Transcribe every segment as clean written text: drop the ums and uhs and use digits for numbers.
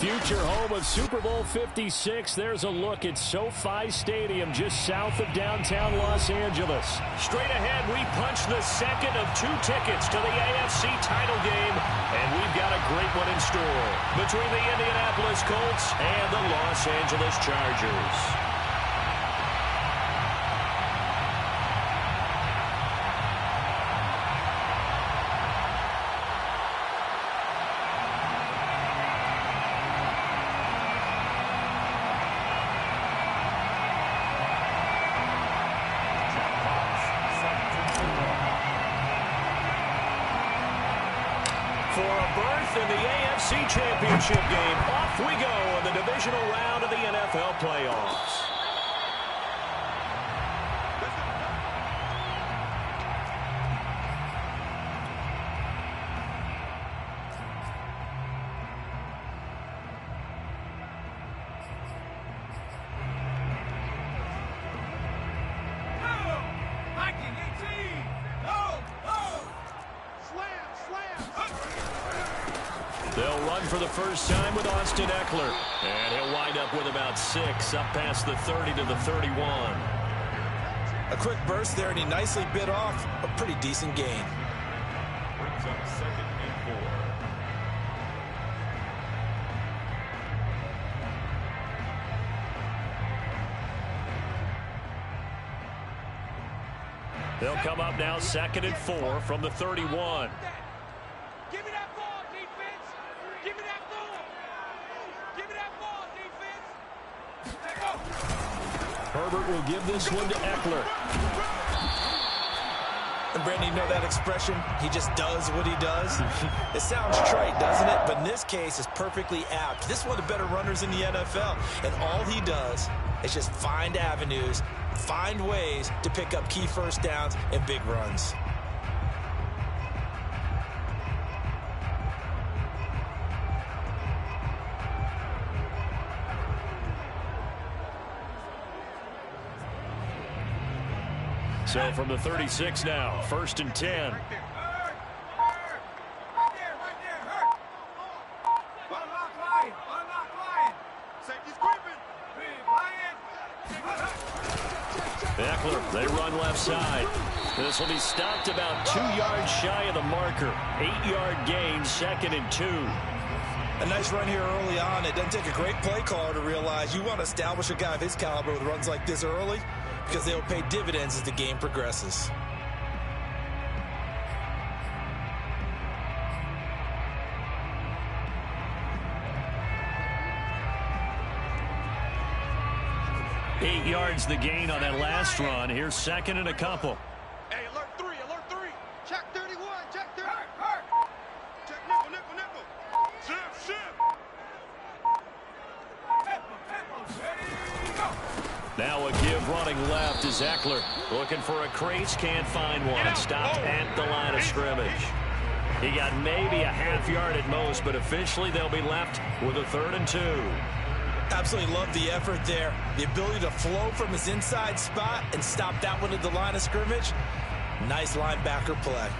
Future home of Super Bowl 56. There's a look at SoFi Stadium just south of downtown Los Angeles. Straight ahead, we punch the second of 2 tickets to the AFC title game, and we've got a great one in store between the Indianapolis Colts and the Los Angeles Chargers. For a berth in the AFC Championship game, off we go in the divisional round of the NFL playoffs. They'll run for the first time with Austin Ekeler. And he'll wind up with about 6 up past the 30 to the 31. A quick burst there, and he nicely bit off a pretty decent gain. Brings up 2nd and 4. They'll come up now 2nd and 4 from the 31. Give me that ball, defense. Give me that ball. Give me that ball, defense. Herbert will give this one to Ekeler. And Brandon, you know that expression? He just does what he does. It sounds trite, doesn't it? But in this case, it's perfectly apt. This is one of the better runners in the NFL. And all he does is just find avenues, find ways to pick up key first downs and big runs. So from the 36 now, 1st and 10. Ekeler, they run left side. This will be stopped about 2 yards shy of the marker. 8-yard gain, 2nd and 2. A nice run here early on. It doesn't take a great play caller to realize you want to establish a guy of his caliber with runs like this early, because they'll pay dividends as the game progresses. Eight yards the gain on that last run. Here's 2nd and a couple. Hey, alert 3, alert 3. Check 31, check 30. Hurt. Check nickel, nickel, nickel. Shift, shift. Now a give running left is Ekeler. Looking for a crease, can't find one. Stopped at the line of scrimmage. He got maybe a half yard at most, but officially they'll be left with a 3rd and 2. Absolutely love the effort there. The ability to flow from his inside spot and stop that one at the line of scrimmage. Nice linebacker play.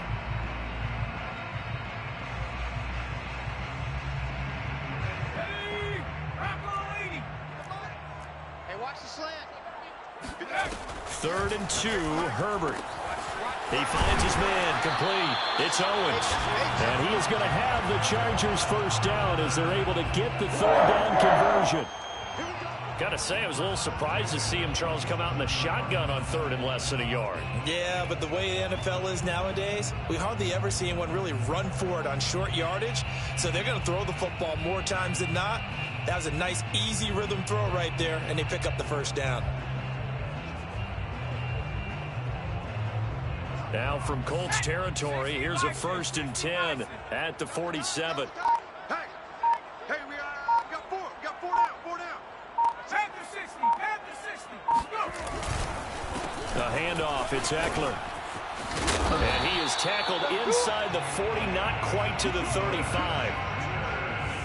Hey, watch the slant. 3rd and 2, Herbert. He finds his man, complete. It's Owens. And he is going to have the Chargers first down as they're able to get the 3rd down conversion. Got to say, I was a little surprised to see him, Charles, come out in the shotgun on 3rd and less than a yard. Yeah, but the way the NFL is nowadays, we hardly ever see anyone really run for it on short yardage. So they're going to throw the football more times than not. That was a nice, easy rhythm throw right there, and they pick up the first down. Now from Colts territory, here's a 1st and 10 at the 47. Hey, we got 4. We got 4 down, 4 down. Panther 60, Panther 60. Let's go. The handoff, it's Ekeler. And he is tackled inside the 40, not quite to the 35.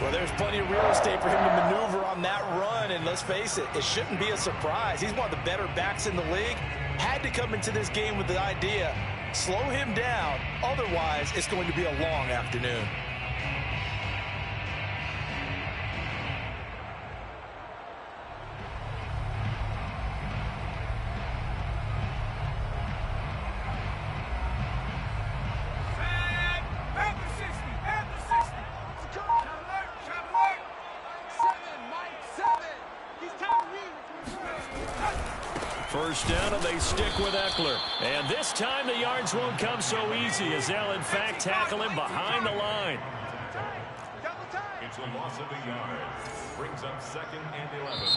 Well, there's plenty of real estate for him to maneuver on that run, and let's face it, it shouldn't be a surprise. He's one of the better backs in the league. Had to come into this game with the idea, slow him down, otherwise it's going to be a long afternoon. First down, and they stick with Eckler. And this time the yards won't come so easy as they'll, in fact, tackle him behind the line. It's a loss of a yard. Brings up 2nd and 11.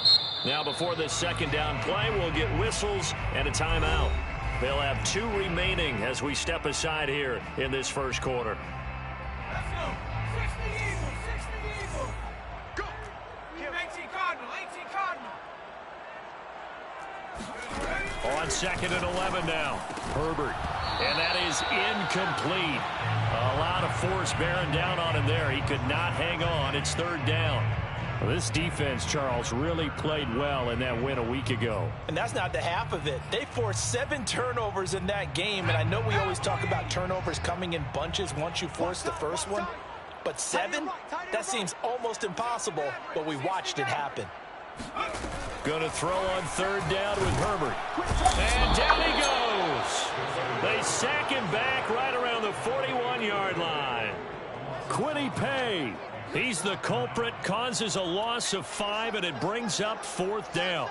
Now before this second down play, we'll get whistles and a timeout. They'll have 2 remaining as we step aside here in this first quarter. Let's go. 60 Eagles, 60 Eagles. Go. We have 18 Cardinal, 18 Cardinal. On 2nd and 11 now. Herbert. And that is incomplete. A lot of force bearing down on him there. He could not hang on. It's 3rd down. Well, this defense, Charles, really played well in that win a week ago. And that's not the half of it. They forced 7 turnovers in that game, and I know we always talk about turnovers coming in bunches once you force the first one. But 7? That seems almost impossible, but we watched it happen. Going to throw on 3rd down with Herbert. And down he goes. They sack him back right around the 41-yard line. Kwity Paye. He's the culprit, causes a loss of 5, and it brings up 4th down.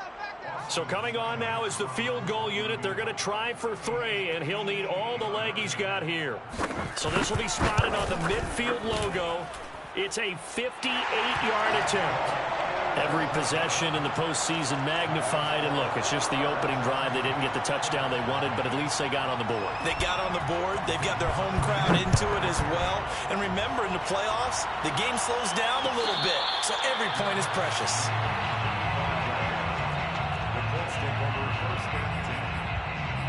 So coming on now is the field goal unit. They're going to try for 3, and he'll need all the leg he's got here. So this will be spotted on the midfield logo. It's a 58-yard attempt. Every possession in the postseason magnified, and look, it's just the opening drive. They didn't get the touchdown they wanted, but at least they got on the board. They got on the board. They've got their home crowd into it as well. And remember, in the playoffs, the game slows down a little bit, so every point is precious. The Colts take over 1st and 10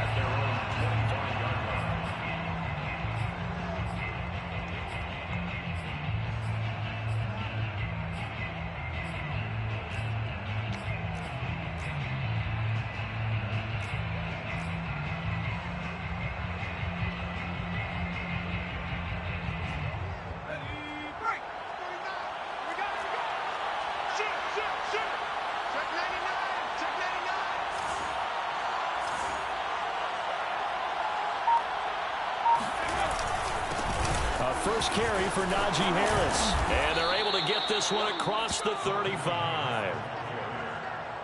at their own 25-yard line. First carry for Najee Harris. And they're able to get this one across the 35.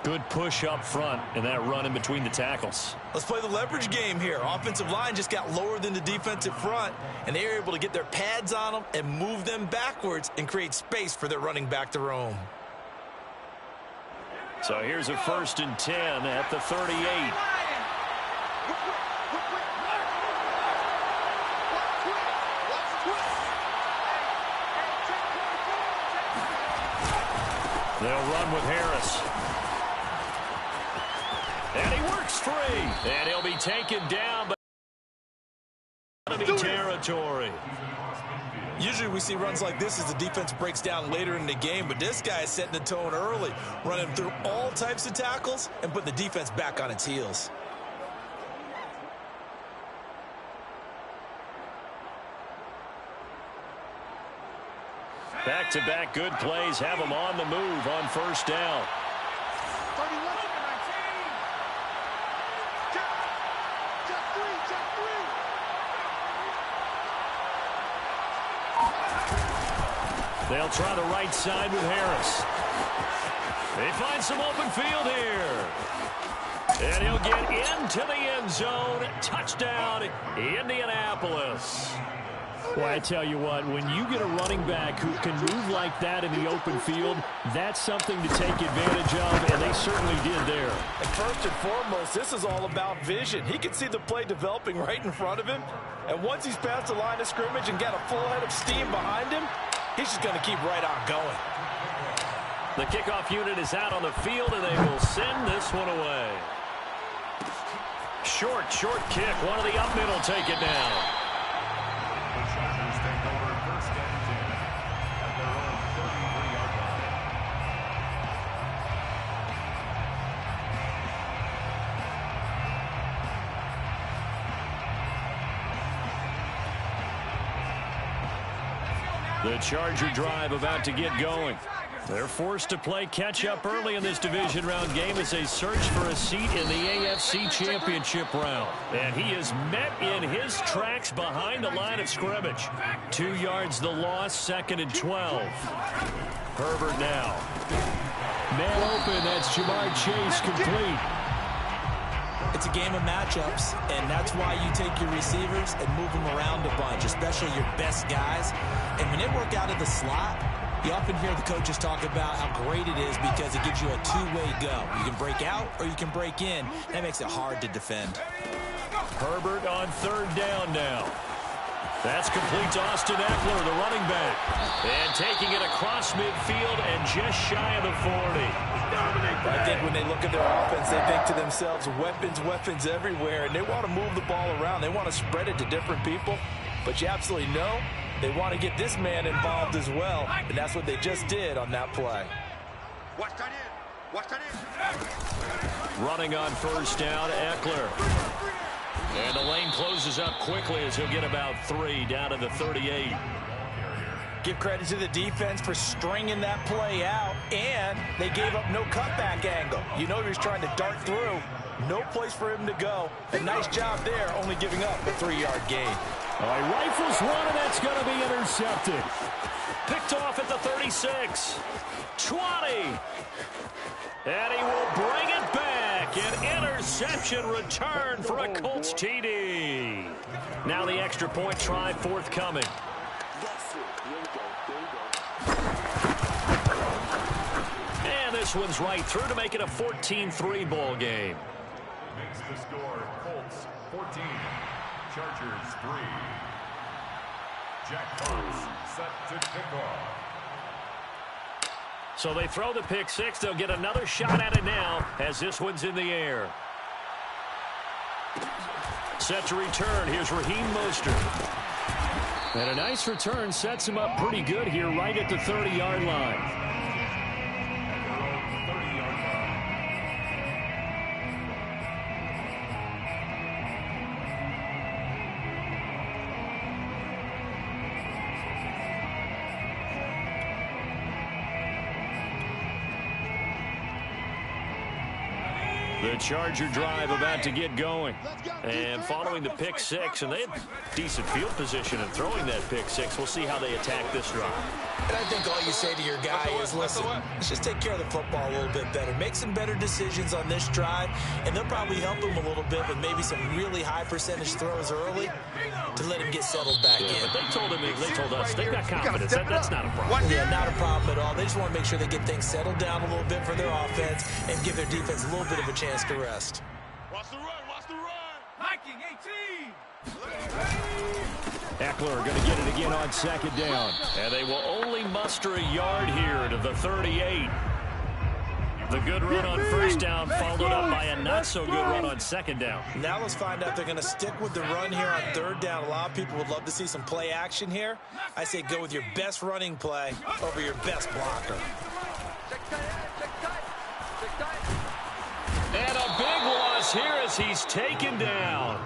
Good push up front and that run in between the tackles. Let's play the leverage game here. Offensive line just got lower than the defensive front, and they were able to get their pads on them and move them backwards and create space for their running back to roam. So here's a 1st and 10 at the 38. They'll run with Harris. And he works free. And he'll be taken down by enemy territory. Usually we see runs like this as the defense breaks down later in the game, but this guy is setting the tone early, running through all types of tackles and putting the defense back on its heels. Back-to-back good plays have them on the move on 1st down. 31 19. Just 3. They'll try the right side with Harris. They find some open field here. And he'll get into the end zone. Touchdown, Indianapolis. Well, I tell you what, when you get a running back who can move like that in the open field, that's something to take advantage of, and they certainly did there. And first and foremost, this is all about vision. He can see the play developing right in front of him, and once he's past the line of scrimmage and got a full head of steam behind him, he's just going to keep right on going. The kickoff unit is out on the field, and they will send this one away. Short kick. One of the up middle take it down. The Chargers take over 1st and 10 at their own 33-yard line. The Charger drive about to get going. They're forced to play catch-up early in this division round game as they search for a seat in the AFC Championship round. And he is met in his tracks behind the line of scrimmage. 2 yards the loss, 2nd and 12. Herbert now. Man open, that's Jamar Chase complete. It's a game of matchups, and that's why you take your receivers and move them around a bunch, especially your best guys. And when they work out of the slot, you often hear the coaches talk about how great it is because it gives you a two-way go. You can break out or you can break in. That makes it hard to defend. Herbert on third down now. That's complete to Austin Eckler, the running back. And taking it across midfield and just shy of the 40. I think when they look at their offense, they think to themselves, weapons, weapons everywhere, and they want to move the ball around. They want to spread it to different people, but you absolutely know they want to get this man involved as well, and that's what they just did on that play. Watch that in. Watch that in. Running on first down, Eckler. And the lane closes up quickly as he'll get about 3 down to the 38. Give credit to the defense for stringing that play out, and they gave up no cutback angle. You know he was trying to dart through. No place for him to go. A nice job there, only giving up a 3-yard gain. All right, rifles one, and that's going to be intercepted. Picked off at the 36. 20. And he will bring it back. An interception return for a Colts TD. Now the extra point try forthcoming. And this one's right through to make it a 14-3 ball game. Makes the score Colts 14, Chargers 3. Jack Fox set to kick off. So they throw the pick six. They'll get another shot at it now as this one's in the air. Set to return. Here's Raheem Mostert. And a nice return sets him up pretty good here right at the 30-yard line. The Charger drive about to get going. And following the pick six, and they had decent field position in throwing that pick six. We'll see how they attack this drive. And I think all you say to your guy is, listen, let's just take care of the football a little bit better. Make some better decisions on this drive, and they'll probably help him a little bit with maybe some really high percentage throws early to let him get settled back in. But they told us they've got confidence. That's not a problem. Yeah, not a problem at all. They just want to make sure they get things settled down a little bit for their offense and give their defense a little bit of a chance to rest. Watch the run. Watch the run. Hiking 18. Eckler going to get it again on second down. And they will only muster a yard here to the 38. The good run on first down followed up by a not-so-good run on second down. Now let's find out if they're going to stick with the run here on third down. A lot of people would love to see some play action here. I say go with your best running play over your best blocker. And a big loss here as he's taken down.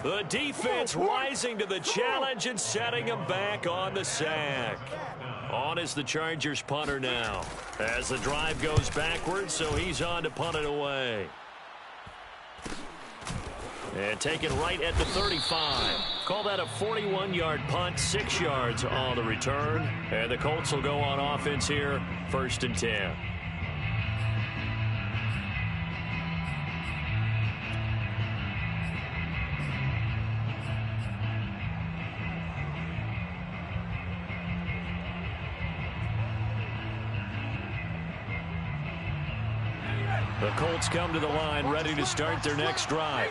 The defense rising to the challenge and setting him back on the sack. On is the Chargers punter now. As the drive goes backwards, so he's on to punt it away. And taken right at the 35. Call that a 41-yard punt, 6 yards on the return. And the Colts will go on offense here, 1st and 10. The Colts come to the line, ready to start their next drive.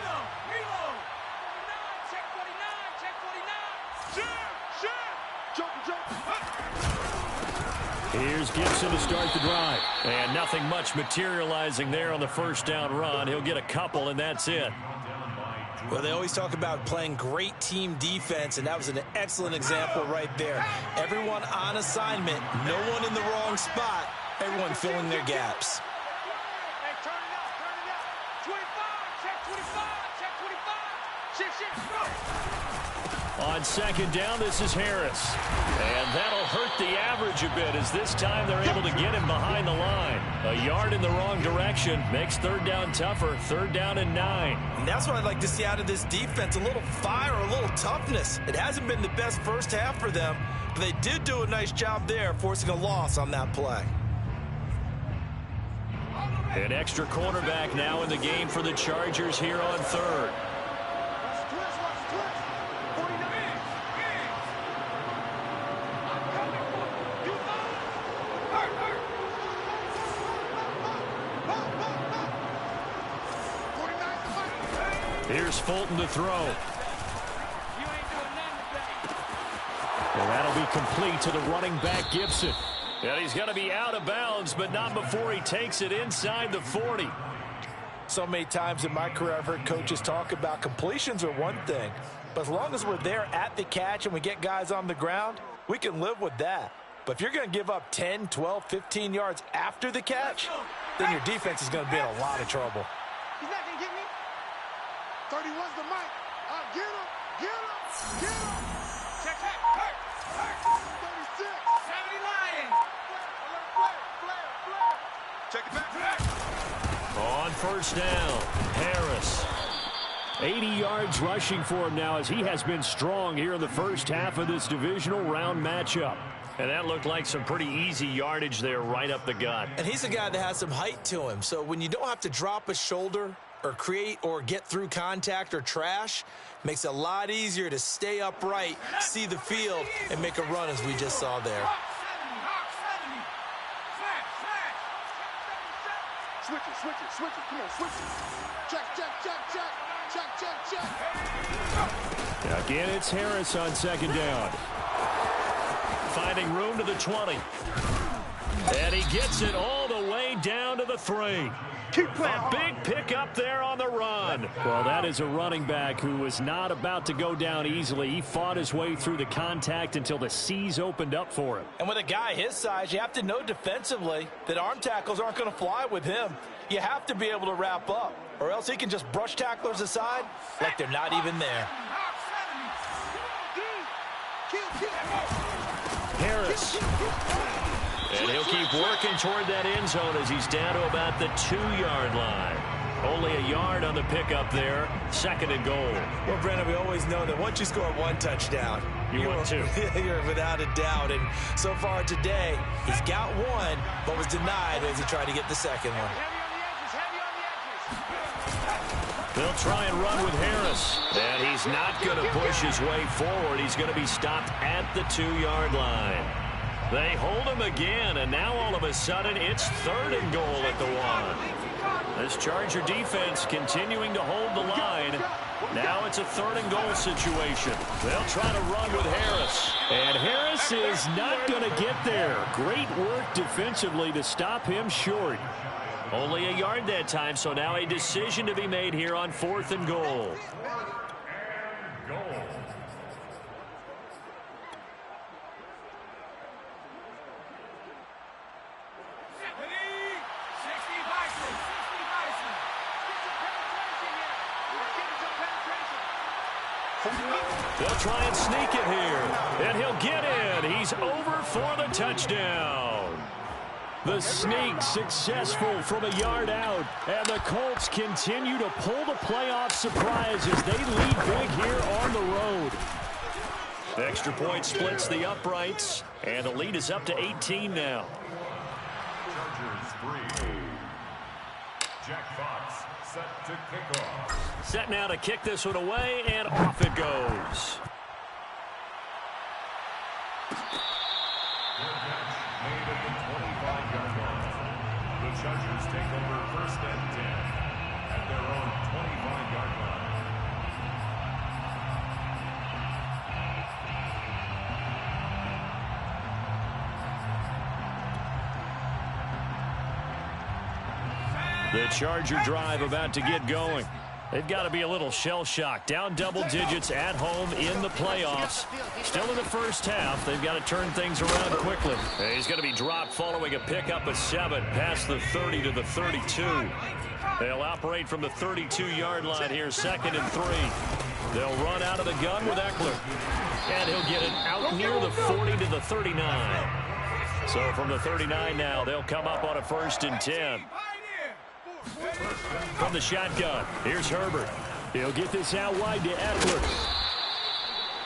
Here's Gibson to start the drive. And nothing much materializing there on the first down run. He'll get a couple, and that's it. Well, they always talk about playing great team defense, and that was an excellent example right there. Everyone on assignment, no one in the wrong spot, everyone filling their gaps. On second down, this is Harris. And that'll hurt the average a bit as this time they're able to get him behind the line. A yard in the wrong direction makes third down tougher. 3rd down and 9. And that's what I'd like to see out of this defense, a little fire, a little toughness. It hasn't been the best first half for them, but they did do a nice job there forcing a loss on that play. An extra cornerback now in the game for the Chargers here on third. Here's Fulton to throw. And that'll be complete to the running back, Gibson. And he's going to be out of bounds, but not before he takes it inside the 40. So many times in my career I've heard coaches talk about completions are one thing, but as long as we're there at the catch and we get guys on the ground, we can live with that. But if you're going to give up 10, 12, 15 yards after the catch, then your defense is going to be in a lot of trouble. He's not going to get me. 31's the mic. Get him. Get him. Get him. Check. 36. 70 Lions. Flare. Check it back. On first down, Harris. 80 yards rushing for him now as he has been strong here in the first half of this divisional round matchup. And that looked like some pretty easy yardage there right up the gut. And he's a guy that has some height to him. So when you don't have to drop a shoulder or create or get through contact or trash, makes it a lot easier to stay upright, see the field, and make a run as we just saw there. Switch it. Come on, switch it. Check. Again, it's Harris on second down. Finding room to the 20. And he gets it all the way down to the 3. A big pickup there on the run. Well, that is a running back who was not about to go down easily. He fought his way through the contact until the C's opened up for him. And with a guy his size, you have to know defensively that arm tackles aren't going to fly with him. You have to be able to wrap up, or else he can just brush tacklers aside like they're not even there. Harris. And he'll keep working toward that end zone as he's down to about the 2-yard line. Only a yard on the pickup there. Second and goal. Well, Brandon, we always know that once you score one touchdown, you want two. You're without a doubt. And so far today, he's got one, but was denied as he tried to get the second one. They'll try and run with Harris. And he's not going to push his way forward. He's going to be stopped at the 2-yard line. They hold him again, and now all of a sudden it's third and goal at the 1. This Charger defense continuing to hold the line. Now it's a third and goal situation. They'll try to run with Harris. And Harris is not going to get there. Great work defensively to stop him short. Only a yard that time, so now a decision to be made here on 4th and goal. They'll try and sneak it here, and he'll get in. He's over for the touchdown. The sneak successful from a yard out, and the Colts continue to pull the playoff surprise as they lead big here on the road. The extra point splits the uprights, and the lead is up to 18 now. Chargers 3. Jack Fox set to kick off. Set now to kick this one away, and off it goes. Made at the 25-yard line. The Chargers take over 1st and 10 at their own 25-yard line. The Charger drive about to get going. They've got to be a little shell-shocked. Down double digits at home in the playoffs. Still in the first half. They've got to turn things around quickly. And he's going to be dropped following a pickup of 7 past the 30 to the 32. They'll operate from the 32-yard line here, 2nd and 3. They'll run out of the gun with Eckler. And he'll get it out near the 40 to the 39. So from the 39 now, they'll come up on a 1st and 10. From the shotgun, here's Herbert. He'll get this out wide to Eckler.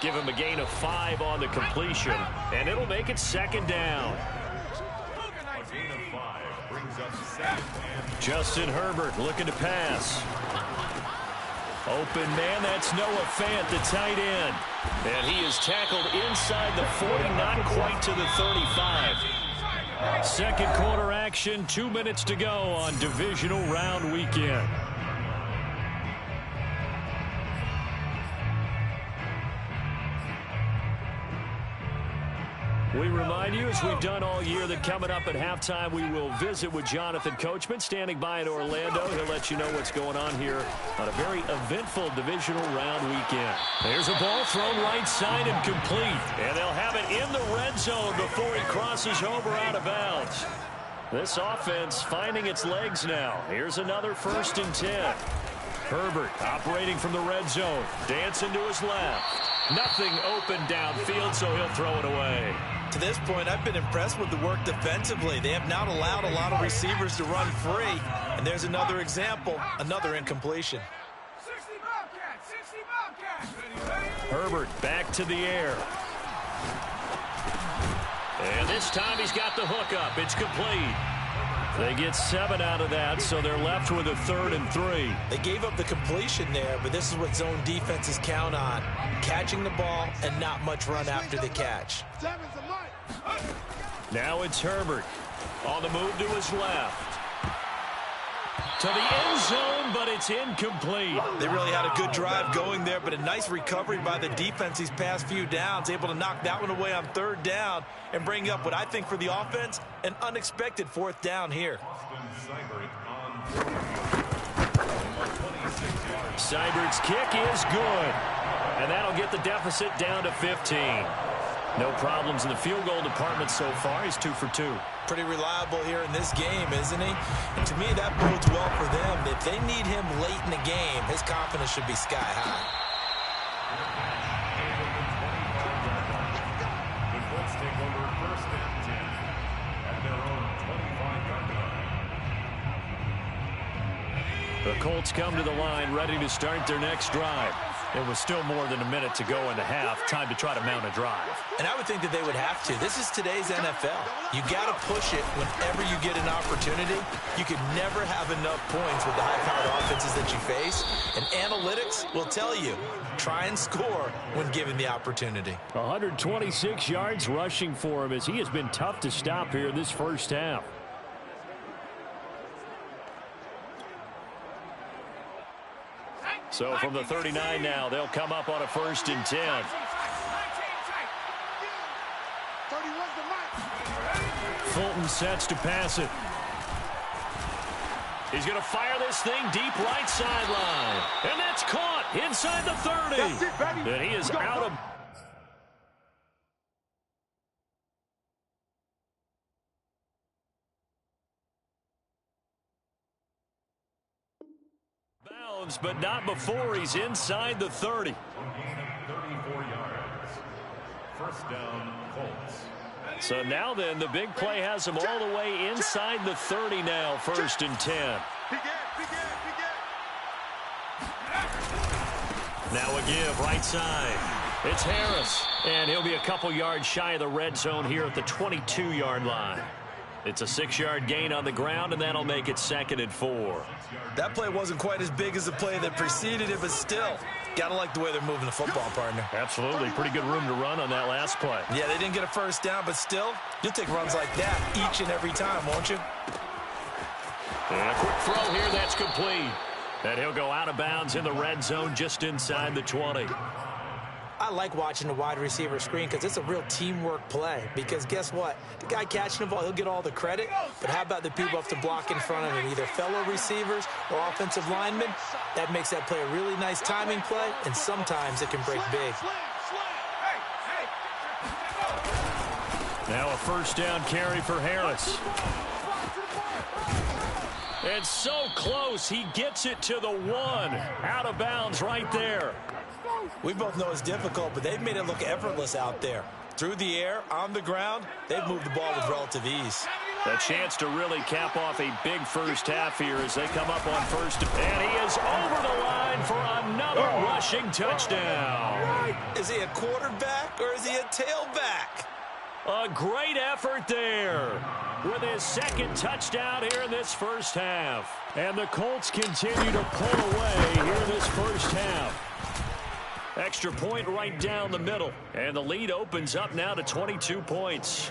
Give him a gain of 5 on the completion, and it'll make it 2nd down. A gain of 5 brings up second and Justin Herbert looking to pass. Open man, that's Noah Fant, the tight end. And he is tackled inside the 40, not quite to the 35. Second quarter action, 2 minutes to go on divisional round weekend. We remind you, as we've done all year, that coming up at halftime, we will visit with Jonathan Coachman, standing by in Orlando. He'll let you know what's going on here on a very eventful divisional round weekend. There's a ball thrown right side and complete. And they'll have it in the red zone before he crosses over out of bounds. This offense finding its legs now. Here's another 1st and 10. Herbert operating from the red zone. Dancing to his left. Nothing open downfield, so he'll throw it away. To this point, I've been impressed with the work defensively. They have not allowed a lot of receivers to run free. And there's another example, another incompletion. 60 Bobcats, 60 Bobcats. Herbert back to the air. And this time he's got the hook up. It's complete. They get 7 out of that, so they're left with a 3rd and 3. They gave up the completion there, but this is what zone defenses count on. Catching the ball and not much run after the catch. Now it's Herbert on the move to his left. To the end zone, but it's incomplete. They really had a good drive going there, but a nice recovery by the defense these past few downs, able to knock that one away on 3rd down and bring up what I think for the offense, an unexpected 4th down here. Seibert's kick is good, and that'll get the deficit down to 15. No problems in the field goal department so far. He's 2 for 2. Pretty reliable here in this game, isn't he? And to me, that bodes well for them. If they need him late in the game, his confidence should be sky high. the Colts take over 1st and 10 at their own 25-yard line. The Colts come to the line ready to start their next drive. It was still more than a minute to go in the half. Time to try to mount a drive. And I would think that they would have to. This is today's NFL. You got to push it whenever you get an opportunity. You can never have enough points with the high-powered offenses that you face. And analytics will tell you, try and score when given the opportunity. 126 yards rushing for him as he has been tough to stop here in this first half. So from the 39 now, they'll come up on a 1st and 10. Fulton sets to pass it. He's going to fire this thing deep right sideline. And that's caught inside the 30. That's it, baby. And he is out of bounds, but not before he's inside the 30. Gain of 34 yards. 1st down, Colts. So now then, the big play has him all the way inside the 30 now, 1st and 10. Now a give, right side. It's Harris, and he'll be a couple yards shy of the red zone here at the 22-yard line. It's a 6-yard gain on the ground, and that'll make it 2nd and 4. That play wasn't quite as big as the play that preceded it, but still, gotta like the way they're moving the football, partner. Absolutely. Pretty good room to run on that last play. Yeah, they didn't get a 1st down, but still, you'll take runs like that each and every time, won't you? And a quick throw here, that's complete. And he'll go out of bounds in the red zone just inside the 20. I like watching the wide receiver screen because it's a real teamwork play. Because guess what? The guy catching the ball, he'll get all the credit. But how about the people up to block in front of him, either fellow receivers or offensive linemen? That makes that play a really nice timing play, and sometimes it can break big. Now a 1st down carry for Harris. And so close, he gets it to the 1. Out of bounds right there. We both know it's difficult, but they've made it look effortless out there. Through the air, on the ground, they've moved the ball with relative ease. A chance to really cap off a big first half here as they come up on 1st. And he is over the line for another rushing touchdown. Is he a quarterback or is he a tailback? A great effort there. with his second touchdown here in this first half. And the Colts continue to pull away here in this first half. Extra point right down the middle. And the lead opens up now to 22 points.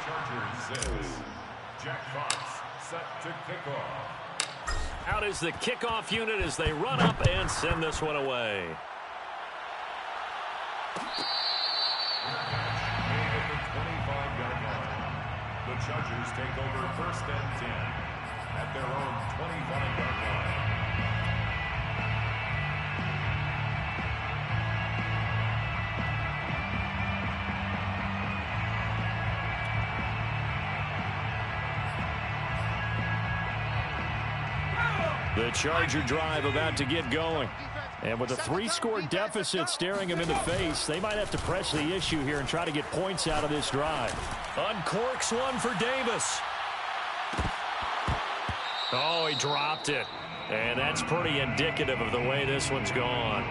Chargers 6. Jack Fox set to kick off. Out is the kickoff unit as they run up and send this one away. The Chargers take over first and 10 at their own 25-yard line. The Charger drive about to get going. And with a 3-score deficit staring them in the face, they might have to press the issue here and try to get points out of this drive. Uncorks one for Davis. Oh, he dropped it. And that's pretty indicative of the way this one's gone.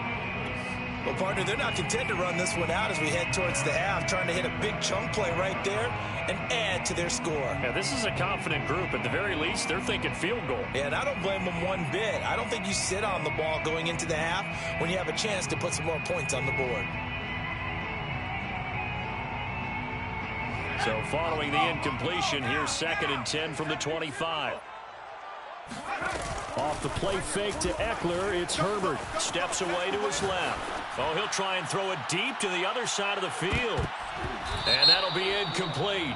Well, partner, they're not content to run this one out as we head towards the half, trying to hit a big chunk play right there and add to their score. Yeah, this is a confident group. At the very least, they're thinking field goal. Yeah, and I don't blame them one bit. I don't think you sit on the ball going into the half when you have a chance to put some more points on the board. So following the incompletion, here's 2nd and 10 from the 25. Off the play fake to Eckler, it's Herbert. Steps away to his left. Oh, he'll try and throw it deep to the other side of the field. And that'll be incomplete.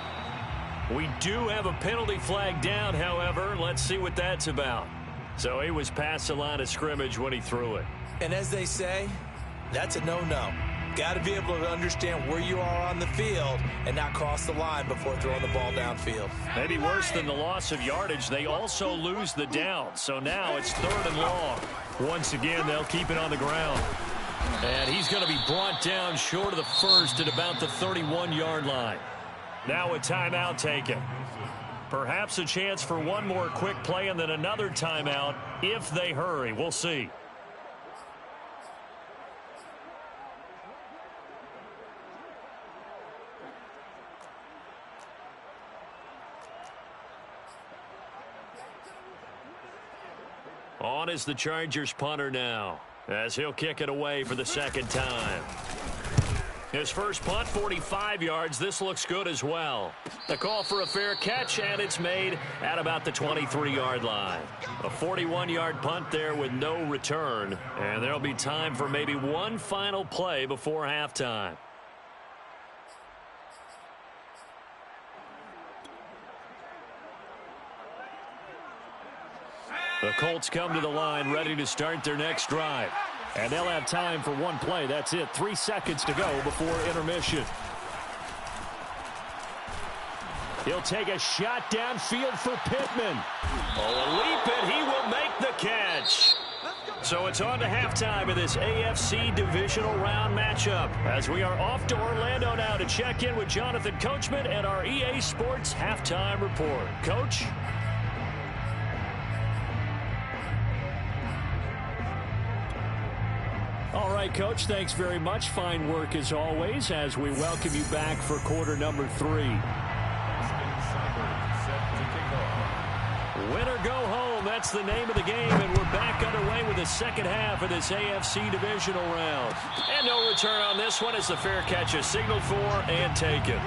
We do have a penalty flag down, however. Let's see what that's about. So he was past the line of scrimmage when he threw it. And as they say, that's a no-no. Got to be able to understand where you are on the field and not cross the line before throwing the ball downfield. Maybe worse than the loss of yardage, they also lose the down. So now it's 3rd and long. Once again, they'll keep it on the ground. And he's going to be brought down short of the first at about the 31-yard line. Now a timeout taken. Perhaps a chance for one more quick play and then another timeout if they hurry. We'll see. On is the Chargers punter now, as he'll kick it away for the second time. His first punt, 45 yards. This looks good as well. The call for a fair catch, and it's made at about the 23-yard line. A 41-yard punt there with no return, and there'll be time for maybe one final play before halftime. The Colts come to the line ready to start their next drive. And they'll have time for one play. That's it. 3 seconds to go before intermission. He'll take a shot downfield for Pittman. Oh, a leap, and he will make the catch. So it's on to halftime of this AFC divisional round matchup, as we are off to Orlando now to check in with Jonathan Coachman and our EA Sports halftime report. Coach? All right, Coach, thanks very much. Fine work as always as we welcome you back for quarter number 3. Win or go home, that's the name of the game, and we're back underway with the second half of this AFC divisional round. And no return on this one as the fair catch is signaled for and taken.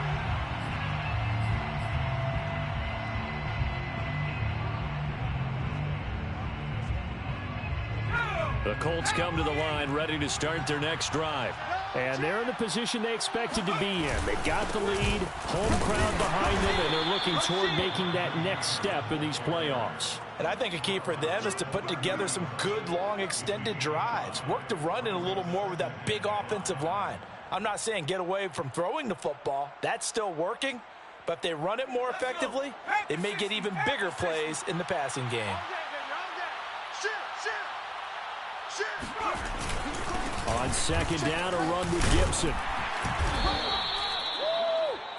The Colts come to the line ready to start their next drive. And they're in the position they expected to be in. They got the lead, home crowd behind them, and they're looking toward making that next step in these playoffs. And I think a key for them is to put together some good, long, extended drives. Work the run in a little more with that big offensive line. I'm not saying get away from throwing the football. That's still working. But if they run it more effectively, they may get even bigger plays in the passing game. On second down, a run with Gibson.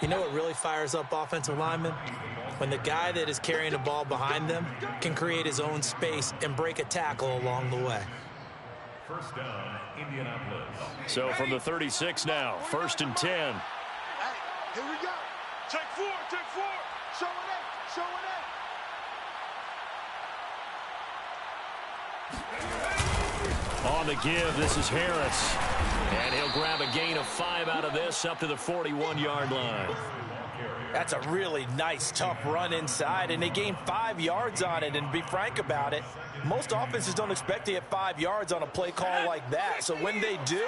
You know what really fires up offensive linemen? When the guy that is carrying the ball behind them can create his own space and break a tackle along the way. First down, Indianapolis. So from the 36 now, 1st and 10. Hey, here we go. Take 4, take 4. Show it up. showing up. On the give, this is Harris. And he'll grab a gain of 5 out of this up to the 41-yard line. That's a really nice, tough run inside, and they gained 5 yards on it. And to be frank about it, most offenses don't expect to get 5 yards on a play call like that. So when they do,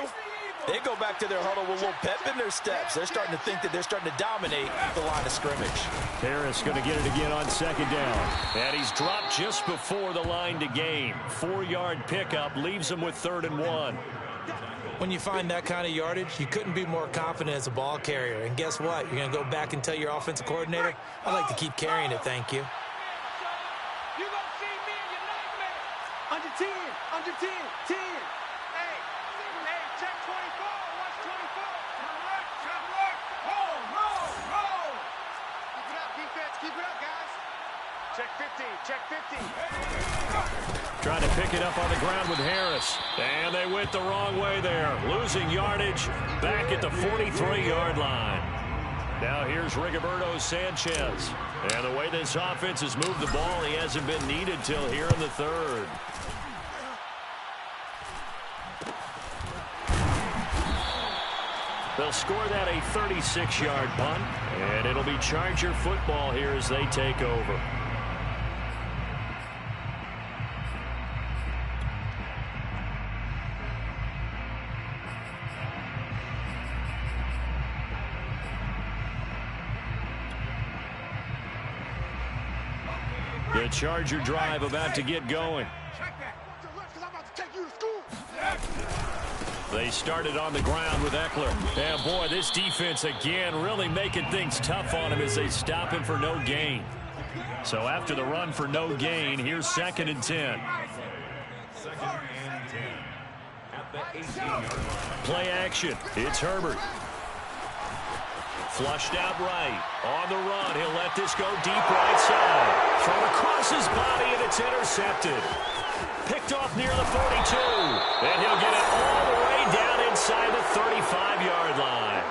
they go back to their huddle with a little pep in their steps. They're starting to think that they're starting to dominate the line of scrimmage. Harris going to get it again on second down. And he's dropped just before the line to gain. 4-yard pickup leaves him with 3rd and 1. When you find that kind of yardage, you couldn't be more confident as a ball carrier. And guess what? You're going to go back and tell your offensive coordinator, I'd like to keep carrying it, thank you. You're going to see me in your nightmare. Under 10, under 10, 10. Hey, check 24, watch 24. Turn left, roll. Keep it up, defense, keep it up, guys. Check 50, check 50. Trying to pick it up on the ground with Harris. And they went the wrong way there. Losing yardage back at the 43-yard line. Now here's Rigoberto Sanchez. And the way this offense has moved the ball, he hasn't been needed till here in the 3rd. They'll score that a 36-yard punt. And it'll be Charger football here as they take over. The Charger drive about to get going. They started on the ground with Eckler. And boy, this defense again really making things tough on him as they stop him for no gain. So after the run for no gain, here's 2nd and 10. 2nd and 10 at the 18-yard line. Play action. It's Herbert. Flushed out right. On the run, he'll let this go deep right side. Thrown across his body, and it's intercepted. Picked off near the 42. And he'll get it all the way down inside the 35-yard line.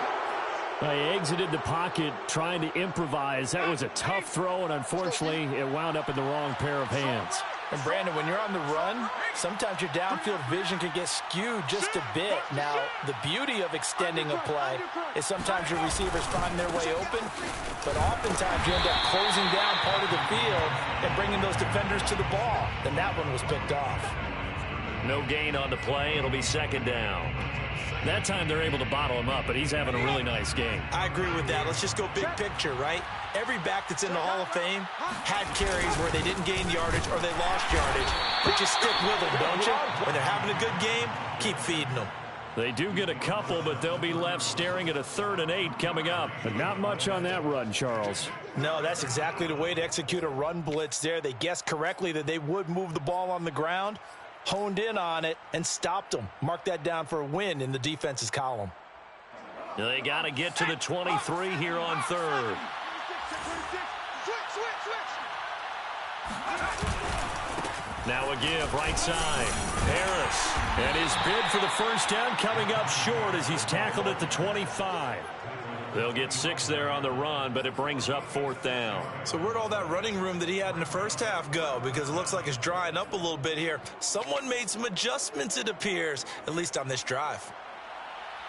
He exited the pocket trying to improvise. That was a tough throw, and unfortunately, it wound up in the wrong pair of hands. And Brandon, when you're on the run, sometimes your downfield vision can get skewed just a bit. Now, the beauty of extending a play is sometimes your receivers find their way open, but oftentimes you end up closing down part of the field and bringing those defenders to the ball. And that one was picked off. No gain on the play. It'll be 2nd down. That time they're able to bottle him up, but he's having a really nice game. I agree with that. Let's just go big picture, right? Every back that's in the Hall of Fame had carries where they didn't gain yardage or they lost yardage. But you stick with them, don't you? When they're having a good game, keep feeding them. They do get a couple, but they'll be left staring at a 3rd and 8 coming up. But not much on that run, Charles. No, that's exactly the way to execute a run blitz there. They guessed correctly that they would move the ball on the ground, honed in on it, and stopped them. Mark that down for a win in the defense's column. They got to get to the 23 here on 3rd. Now a give, right side. Harris. And his bid for the first down coming up short as he's tackled at the 25. They'll get 6 there on the run, but it brings up 4th down. So where'd all that running room that he had in the first half go? Because it looks like it's drying up a little bit here. Someone made some adjustments, it appears, at least on this drive.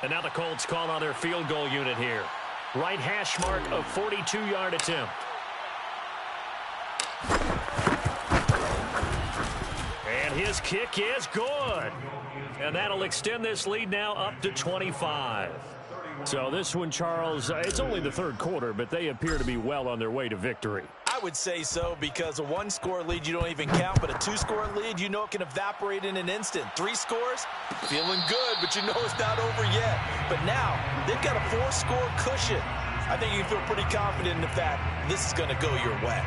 And now the Colts call on their field goal unit here. Right hash mark of 42-yard attempt. And his kick is good. And that'll extend this lead now up to 25. So this one, Charles, it's only the 3rd quarter, but they appear to be well on their way to victory. I would say so, because a 1-score lead you don't even count, but a 2-score lead you know it can evaporate in an instant. 3 scores, feeling good, but you know it's not over yet. But now they've got a 4-score cushion. I think you can feel pretty confident in the fact this is going to go your way.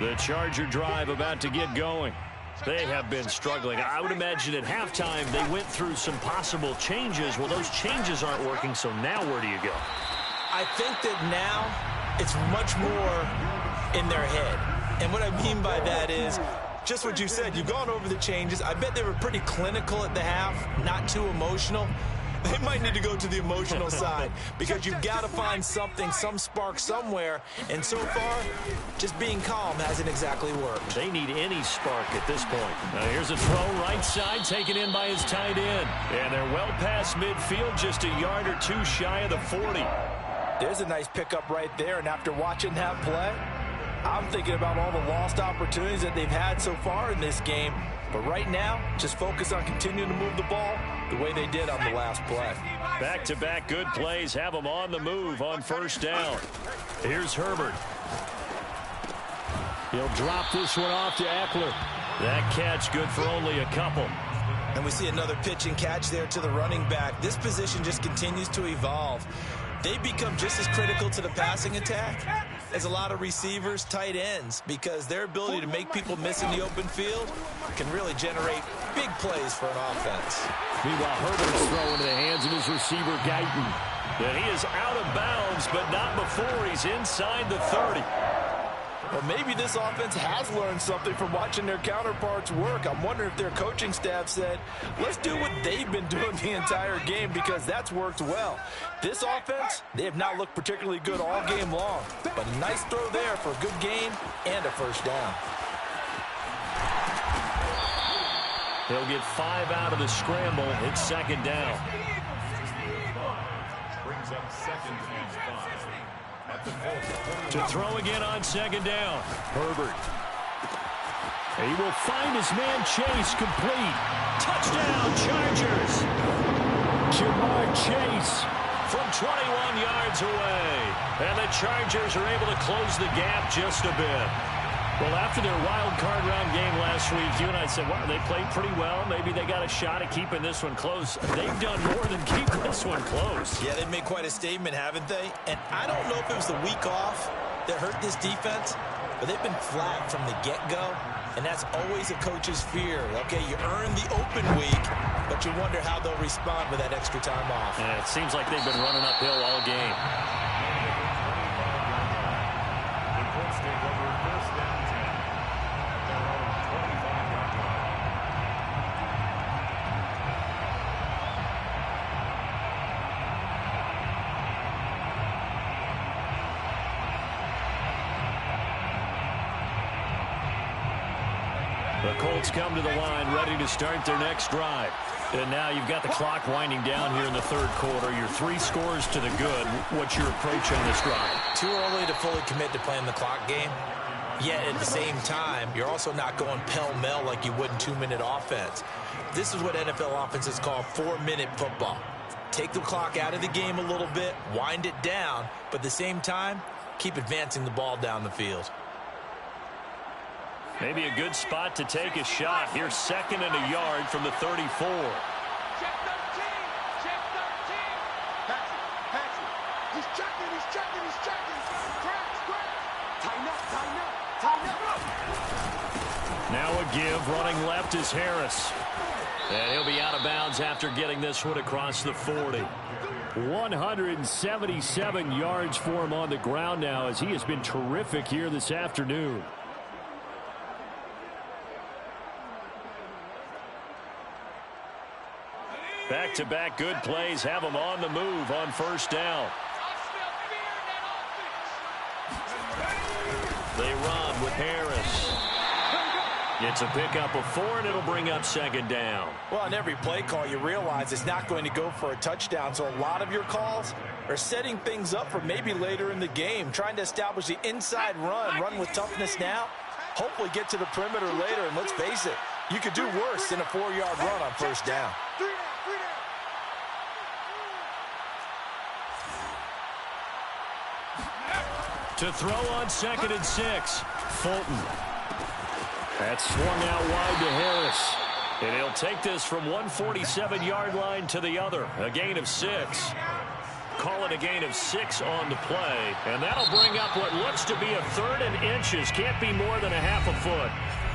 The Charger drive about to get going. They have been struggling. I would imagine at halftime they went through some possible changes. Well, those changes aren't working, so now where do you go? I think that now it's much more in their head. And what I mean by that is just what you said. You've gone over the changes. I bet they were pretty clinical at the half, not too emotional. They might need to go to the emotional side because you've got to find something, some spark somewhere. And so far, just being calm hasn't exactly worked. They need any spark at this point. Now here's a throw right side, taken in by his tight end. And they're well past midfield, just a yard or two shy of the 40. There's a nice pickup right there. And after watching that play, I'm thinking about all the lost opportunities that they've had so far in this game. But right now, just focus on continuing to move the ball the way they did on the last play. Back-to-back good plays have them on the move on first down. Here's Herbert. He'll drop this one off to Eckler. That catch good for only a couple. And we see another pitch and catch there to the running back. This position just continues to evolve. They become just as critical to the passing attack as a lot of receivers, tight ends, because their ability to make people miss in the open field can really generate big plays for an offense. Meanwhile, Herbert's throw into the hands of his receiver, Guyton. And he is out of bounds, but not before he's inside the 30. Well, maybe this offense has learned something from watching their counterparts work. I'm wondering if their coaching staff said, let's do what they've been doing the entire game because that's worked well. This offense, they have not looked particularly good all game long. But a nice throw there for a good gain and a first down. He'll get 5 out of the scramble. It's second down. Brings up second and 5. To throw again on second down. Herbert. He will find his man Chase complete. Touchdown, Chargers. Jamar Chase from 21 yards away. And the Chargers are able to close the gap just a bit. Well, after their wild card round game last week, you and I said, well, they played pretty well. Maybe they got a shot at keeping this one close. They've done more than keep this one close. Yeah, they've made quite a statement, haven't they? And I don't know if it was the week off that hurt this defense, but they've been flat from the get-go, and that's always a coach's fear. Okay, you earn the open week, but you wonder how they'll respond with that extra time off. Yeah, it seems like they've been running uphill all game. The Colts take over first down 10 at their own 25-yard line. The Colts come to the line ready to start their next drive. And now you've got the clock winding down here in the third quarter. You're 3 scores to the good. What's your approach on this drive? Too early to fully commit to playing the clock game. Yet at the same time, you're also not going pell-mell like you would in 2-minute offense. This is what NFL offenses call 4-minute football. Take the clock out of the game a little bit, wind it down, but at the same time, keep advancing the ball down the field. Maybe a good spot to take a shot. Here's second and a yard from the 34. Check 13. Check 13. Pass it. He's checking. Scratch. Tighten up. Now a give. Running left is Harris. And he'll be out of bounds after getting this one across the 40. 177 yards for him on the ground now as he has been terrific here this afternoon. Back-to-back good plays have him on the move on first down. They run with Harris. It's a pickup of 4, and it'll bring up second down. Well, on every play call, you realize it's not going to go for a touchdown, so a lot of your calls are setting things up for maybe later in the game, trying to establish the inside run with toughness now, hopefully get to the perimeter later, and let's face it, you could do worse than a 4-yard run on first down. To throw on second and 6, Fulton. That's swung out wide to Harris. And he'll take this from 147-yard line to the other. A gain of 6. Call it a gain of 6 on the play. And that'll bring up what looks to be a 3rd and inches. Can't be more than a half a foot.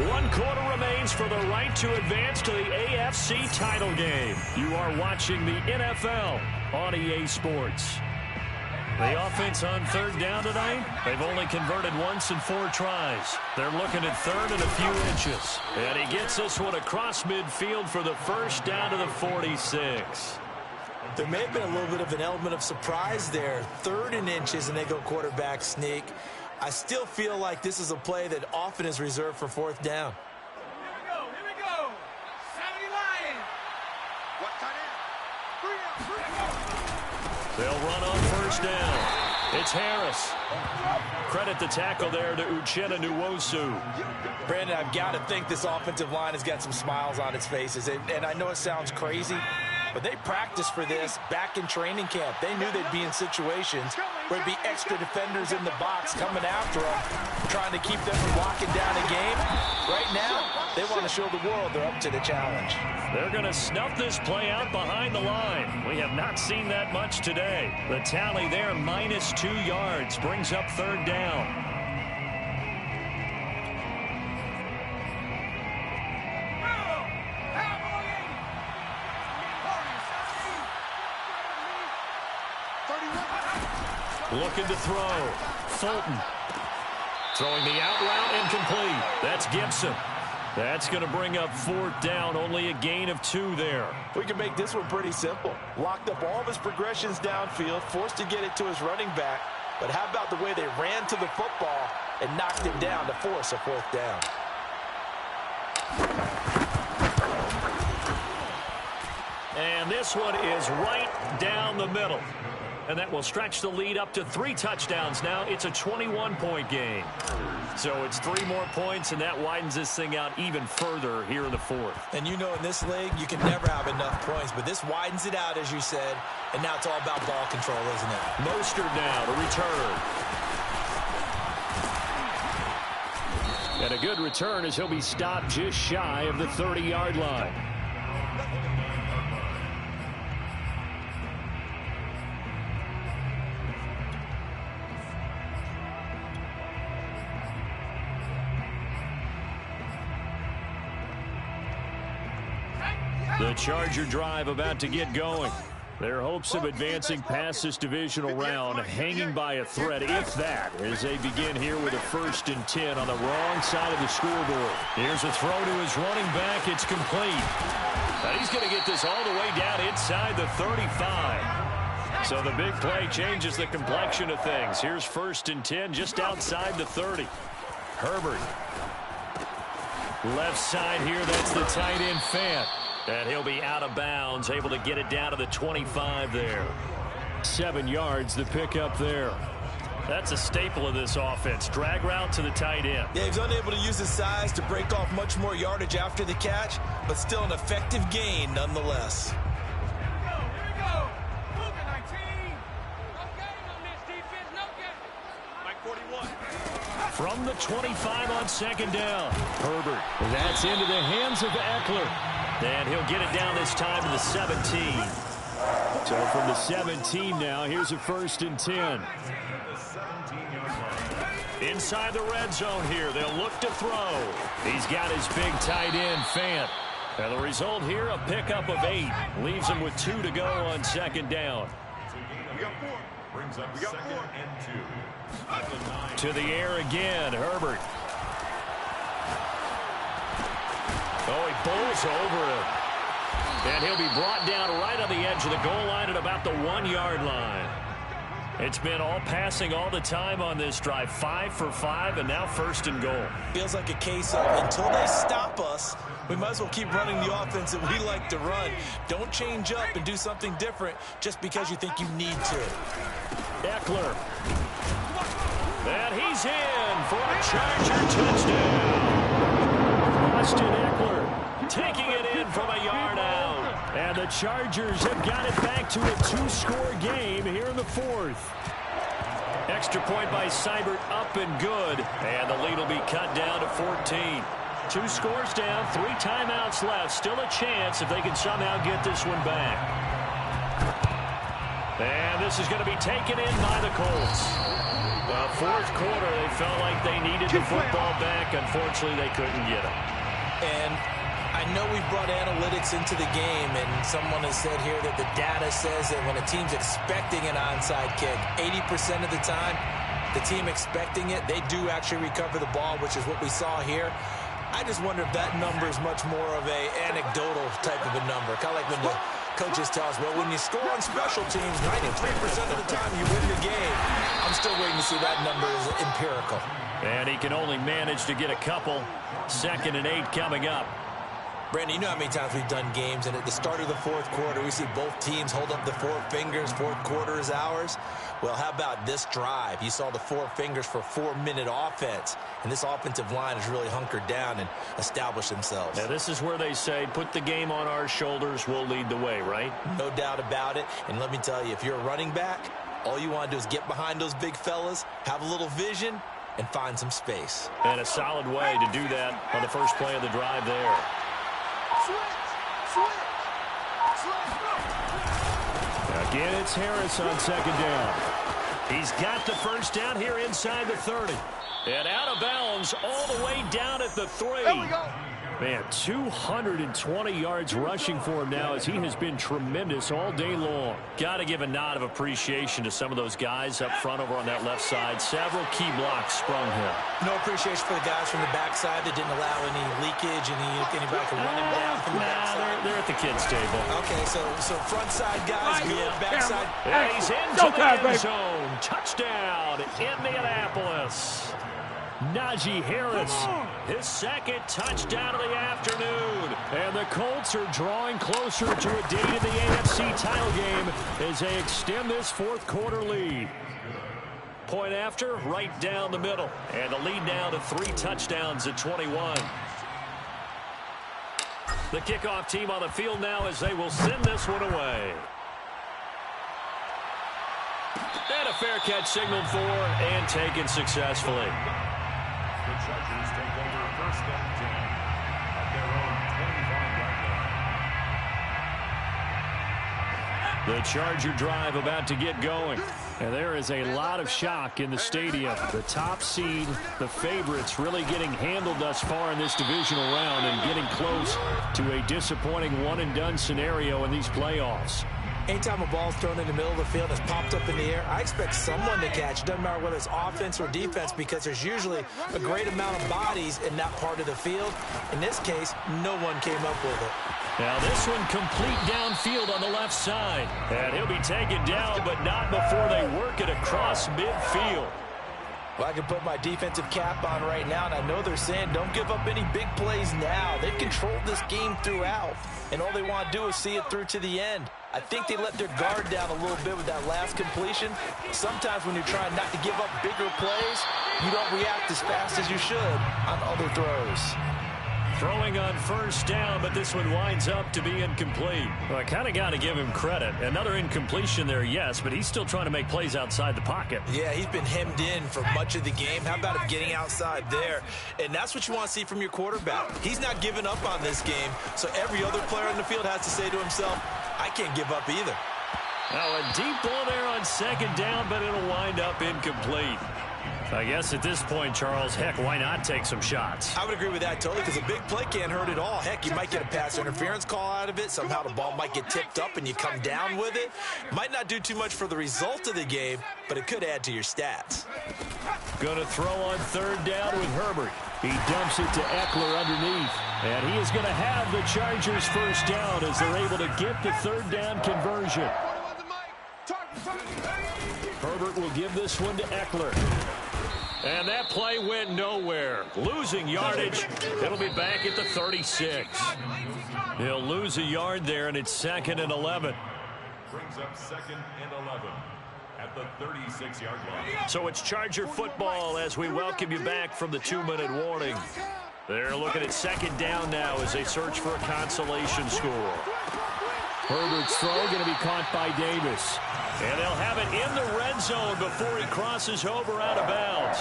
1 quarter remains for the right to advance to the AFC title game. You are watching the NFL on EA Sports. The offense on third down tonight, they've only converted once in 4 tries. They're looking at third and a few inches. And he gets this one across midfield for the first down to the 46. There may have been a little bit of an element of surprise there. 3rd and inches, and they go quarterback sneak. I still feel like this is a play that often is reserved for 4th down. Here we go. 70 Lions. What tight end? 3 out. They'll run on first down. It's Harris. Credit the tackle there to Uchenna Nwosu. Brandon, I've got to think this offensive line has got some smiles on its faces. And I know it sounds crazy, but they practiced for this back in training camp. They knew they'd be in situations where there'd be extra defenders in the box coming after them, trying to keep them from locking down a game. Right now, they want to show the world they're up to the challenge. They're going to snuff this play out behind the line. We have not seen that much today. The tally there, minus 2 yards, brings up third down. Looking to throw. Fulton. Throwing the out route incomplete. That's Gibson. That's going to bring up 4th down. Only a gain of 2 there. We can make this one pretty simple. Locked up all of his progressions downfield, forced to get it to his running back. But how about the way they ran to the football and knocked him down to force a 4th down? And this one is right down the middle. And that will stretch the lead up to 3 touchdowns now. It's a 21-point game. So it's 3 more points, and that widens this thing out even further here in the 4th. And you know in this league, you can never have enough points. But this widens it out, as you said. And now it's all about ball control, isn't it? Mostert now to return. And a good return as he'll be stopped just shy of the 30-yard line. The Charger drive about to get going. Their hopes of advancing past this divisional round hanging by a thread, if that, as they begin here with a 1st and 10 on the wrong side of the scoreboard. Here's a throw to his running back. It's complete. And he's going to get this all the way down inside the 35. So the big play changes the complexion of things. Here's 1st and 10 just outside the 30. Herbert. Left side here, that's the tight end Fant. And he'll be out of bounds, able to get it down to the 25 there. 7 yards, the pickup there. That's a staple of this offense. Drag route to the tight end. Yeah, he's unable to use his size to break off much more yardage after the catch, but still an effective gain nonetheless. Here we go. Move it, 19. No game on this defense, no game. Mike 41. From the 25 on 2nd down. Herbert. That's into the hands of Eckler. And he'll get it down this time to the 17. So from the 17 now, here's a 1st and 10. Inside the red zone here, they'll look to throw. He's got his big tight end, Fant. And the result here, a pickup of 8. Leaves him with 2 to go on 2nd down. We got 4. Brings up 2nd and 2. To the air again, Herbert. Oh, he bowls over him. And he'll be brought down right on the edge of the goal line at about the 1-yard line. It's been all passing all the time on this drive. 5 for 5, and now 1st and goal. Feels like a case of until they stop us, we might as well keep running the offense that we like to run. Don't change up and do something different just because you think you need to. Eckler. And he's in for a Charger touchdown. Austin Eckler taking it in from a yard out. And the Chargers have got it back to a 2-score game here in the 4th. Extra point by Seibert up and good. And the lead will be cut down to 14. 2 scores down, 3 timeouts left. Still a chance if they can somehow get this one back. And this is going to be taken in by the Colts. The 4th quarter, they felt like they needed the football back. Unfortunately, they couldn't get it. And I I know we've brought analytics into the game, and someone has said here that the data says that when a team's expecting an onside kick, 80% of the time, the team expecting it, they do actually recover the ball, which is what we saw here. I just wonder if that number is much more of a anecdotal type of a number. Kind of like when the coaches tell us, well, when you score on special teams, 93% of the time you win the game. I'm still waiting to see that number is empirical. And he can only manage to get a couple. 2nd and 8 coming up. Brandon, you know how many times we've done games, and at the start of the fourth quarter, we see both teams hold up the 4 fingers, fourth quarter is ours. Well, how about this drive? You saw the 4 fingers for 4-minute offense, and this offensive line has really hunkered down and established themselves. Now, this is where they say, put the game on our shoulders, we'll lead the way, right? No doubt about it, and let me tell you, if you're a running back, all you want to do is get behind those big fellas, have a little vision, and find some space. And a solid way to do that on the first play of the drive there. Again, it's Harris on 2nd down. He's got the first down here inside the 30. And out of bounds all the way down at the 3. There we go. Man, 220 yards rushing for him now as he has been tremendous all day long. Got to give a nod of appreciation to some of those guys up front over on that left side. Several key blocks sprung him. No appreciation for the guys from the backside that didn't allow any leakage and anybody could run him down from the backside. They're at the kids' table. Okay, so front side guys, good, backside. And he's into the end zone. Touchdown, Indianapolis. Najee Harris, his 2nd touchdown of the afternoon. And the Colts are drawing closer to a date in the AFC title game as they extend this fourth quarter lead. Point after, right down the middle. And the lead now to 3 touchdowns at 21. The kickoff team on the field now as they will send this one away. And a fair catch signaled for and taken successfully. The Chargers take over 1st and 10 at their own 25-yard line. The Charger drive about to get going. And there is a lot of shock in the stadium. The top seed, the favorites, really getting handled thus far in this divisional round and getting close to a disappointing one-and-done scenario in these playoffs. Anytime a ball's thrown in the middle of the field and it's popped up in the air, I expect someone to catch. It doesn't matter whether it's offense or defense because there's usually a great amount of bodies in that part of the field. In this case, no one came up with it. Now this one complete downfield on the left side. And he'll be taken down, but not before they work it across midfield. Well, I can put my defensive cap on right now, and I know they're saying don't give up any big plays now. They've controlled this game throughout, and all they want to do is see it through to the end. I think they let their guard down a little bit with that last completion. Sometimes when you're trying not to give up bigger plays, you don't react as fast as you should on other throws. Throwing on first down, but this one winds up to be incomplete. Well, I kind of got to give him credit. Another incompletion there, yes, but he's still trying to make plays outside the pocket. Yeah, he's been hemmed in for much of the game. How about him getting outside there? And that's what you want to see from your quarterback. He's not giving up on this game, so every other player on the field has to say to himself, I can't give up either. Now a deep ball there on 2nd down, but it'll wind up incomplete. I guess at this point, Charles, heck, why not take some shots? I would agree with that totally because a big play can't hurt at all. Heck, you might get a pass interference call out of it. Somehow the ball might get tipped up and you come down with it. Might not do too much for the result of the game, but it could add to your stats. Going to throw on 3rd down with Herbert. He dumps it to Eckler underneath. And he is going to have the Chargers first down as they're able to get the 3rd down conversion. Herbert will give this one to Eckler. And that play went nowhere. Losing yardage. It'll be back at the 36. He'll lose a yard there, and it's 2nd and 11. Brings up 2nd and 11 at the 36-yard line. So it's Charger football as we welcome you back from the 2-minute warning. They're looking at 2nd down now as they search for a consolation score. Herbert's throw going to be caught by Davis. And they'll have it in the red zone before he crosses over out of bounds.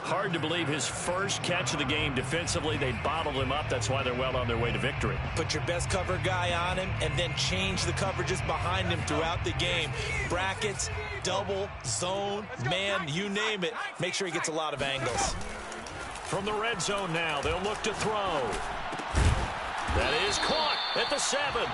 Hard to believe his first catch of the game defensively. They bottled him up. That's why they're well on their way to victory. Put your best cover guy on him and then change the coverages behind him throughout the game. Brackets, double, zone, man, you name it. Make sure he gets a lot of angles. From the red zone now, they'll look to throw. That is caught at the 7.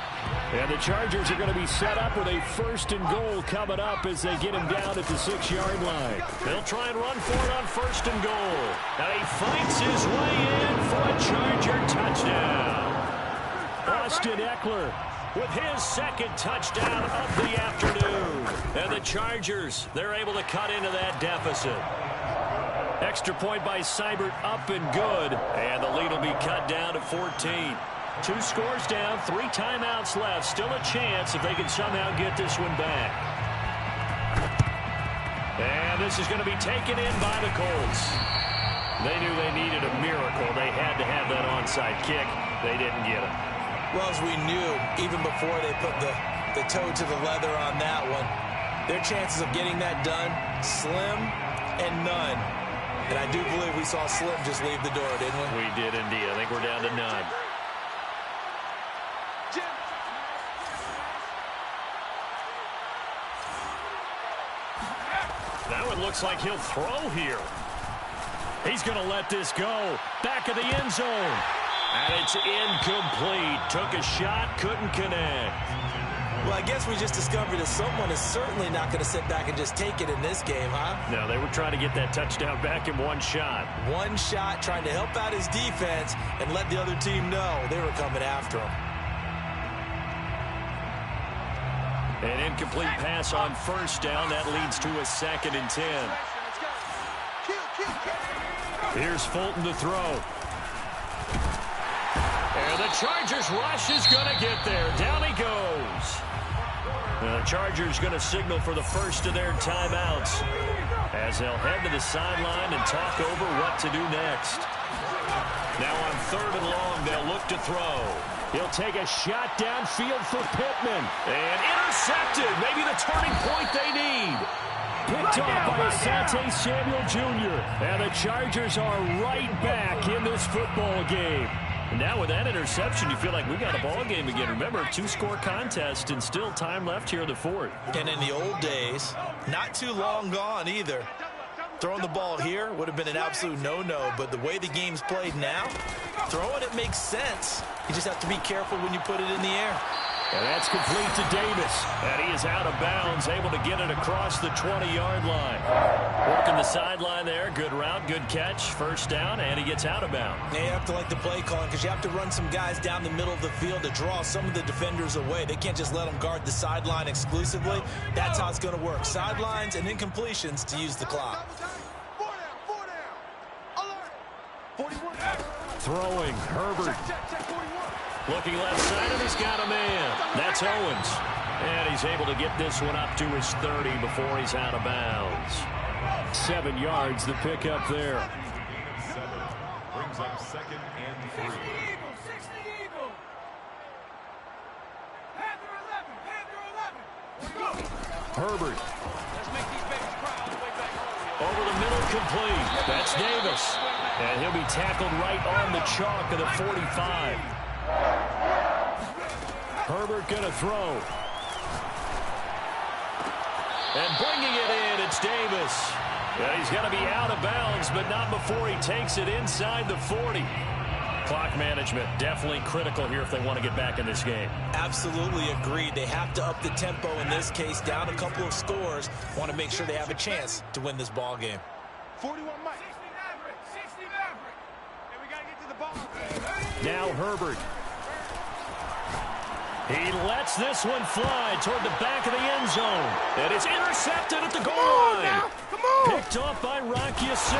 And the Chargers are going to be set up with a 1st and goal coming up as they get him down at the 6-yard line. They'll try and run for it on 1st and goal. And he fights his way in for a Charger touchdown. Austin Eckler with his 2nd touchdown of the afternoon. And the Chargers, they're able to cut into that deficit. Extra point by Seibert up and good. And the lead will be cut down to 14. 2 scores down, 3 timeouts left. Still a chance if they can somehow get this one back. And this is going to be taken in by the Colts. They knew they needed a miracle. They had to have that onside kick. They didn't get it. Well, as we knew, even before they put the toe to the leather on that one, their chances of getting that done, slim and none. And I do believe we saw Slim just leave the door, didn't we? We did indeed. I think we're down to none. Now it looks like he'll throw here. He's going to let this go. Back of the end zone. And it's incomplete. Took a shot, couldn't connect. Well, I guess we just discovered that someone is certainly not going to sit back and just take it in this game, huh? No, they were trying to get that touchdown back in one shot. One shot, trying to help out his defense and let the other team know they were coming after him. An incomplete pass on 1st down. That leads to a 2nd and 10. Here's Fulton to throw. And the Chargers rush is going to get there. Down he goes. The Chargers going to signal for the first of their timeouts as they'll head to the sideline and talk over what to do next. Now on 3rd and long, they'll look to throw. He'll take a shot downfield for Pittman. And intercepted. Maybe the turning point they need. Picked off by Asante Samuel Jr. And the Chargers are right back in this football game. And now with that interception, you feel like we got a ball game again. Remember, 2-score contest and still time left here in the 4th. And in the old days, not too long gone either. Throwing the ball here would have been an absolute no-no, but the way the game's played now, throwing it makes sense. You just have to be careful when you put it in the air. And that's complete to Davis. And he is out of bounds, able to get it across the 20-yard line. Working the sideline there. Good route, good catch. 1st down, and he gets out of bounds. Yeah, you have to like the play calling because you have to run some guys down the middle of the field to draw some of the defenders away. They can't just let them guard the sideline exclusively. That's how it's going to work. Sidelines and incompletions to use the clock. Throwing, Herbert. Looking left side, and he's got a man. That's Owens. And he's able to get this one up to his 30 before he's out of bounds. 7 yards, the pickup there. 7 brings up 2nd and 3. Herbert. Over the middle, complete. That's Davis. And he'll be tackled right on the chalk of the 45. Herbert going to throw. And bringing it in, it's Davis. And he's going to be out of bounds, but not before he takes it inside the 40. Clock management definitely critical here if they want to get back in this game. Absolutely agreed. They have to up the tempo in this case, down a couple of scores. Want to make sure they have a chance to win this ball game. 41 Mike. 60 Maverick. And we got to get to the ball. Now Herbert. He lets this one fly toward the back of the end zone. And it's intercepted at the goal line. Picked off by Rocky Sin.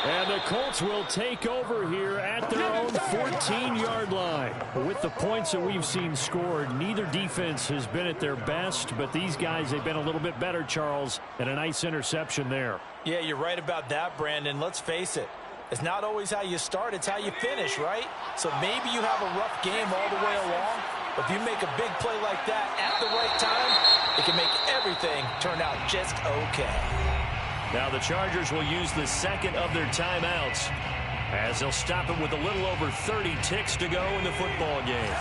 And the Colts will take over here at their own 14-yard line. With the points that we've seen scored, neither defense has been at their best, but these guys, they've been a little bit better, Charles, and a nice interception there. Yeah, you're right about that, Brandon. Let's face it. It's not always how you start, it's how you finish, right? So maybe you have a rough game all the way along, but if you make a big play like that at the right time, it can make everything turn out just okay. Now the Chargers will use the second of their timeouts as they'll stop it with a little over 30 ticks to go in the football game.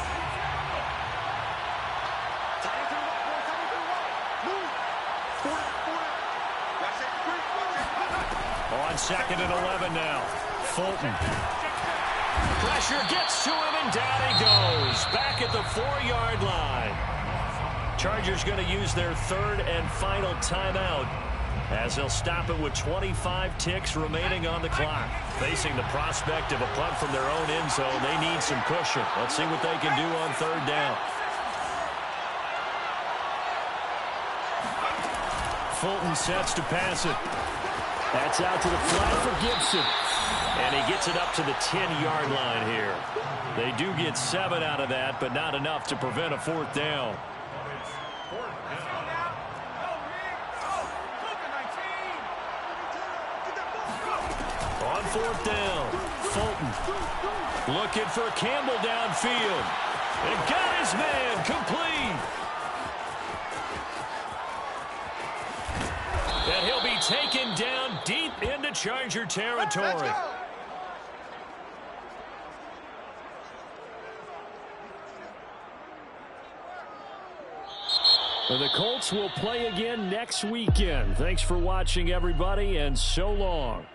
On 2nd and 11 now. Fulton. Pressure gets to him, and down he goes. Back at the 4-yard line. Chargers going to use their third and final timeout as they'll stop it with 25 ticks remaining on the clock. Facing the prospect of a punt from their own end zone, they need some cushion. Let's see what they can do on third down. Fulton sets to pass it. That's out to the flat for Gibson. And he gets it up to the 10-yard line here. They do get 7 out of that, but not enough to prevent a fourth down. On fourth down, Fulton looking for Campbell downfield. And got his man complete. And he'll be taken down deep into Charger territory. And the Colts will play again next weekend. Thanks for watching, everybody, and so long.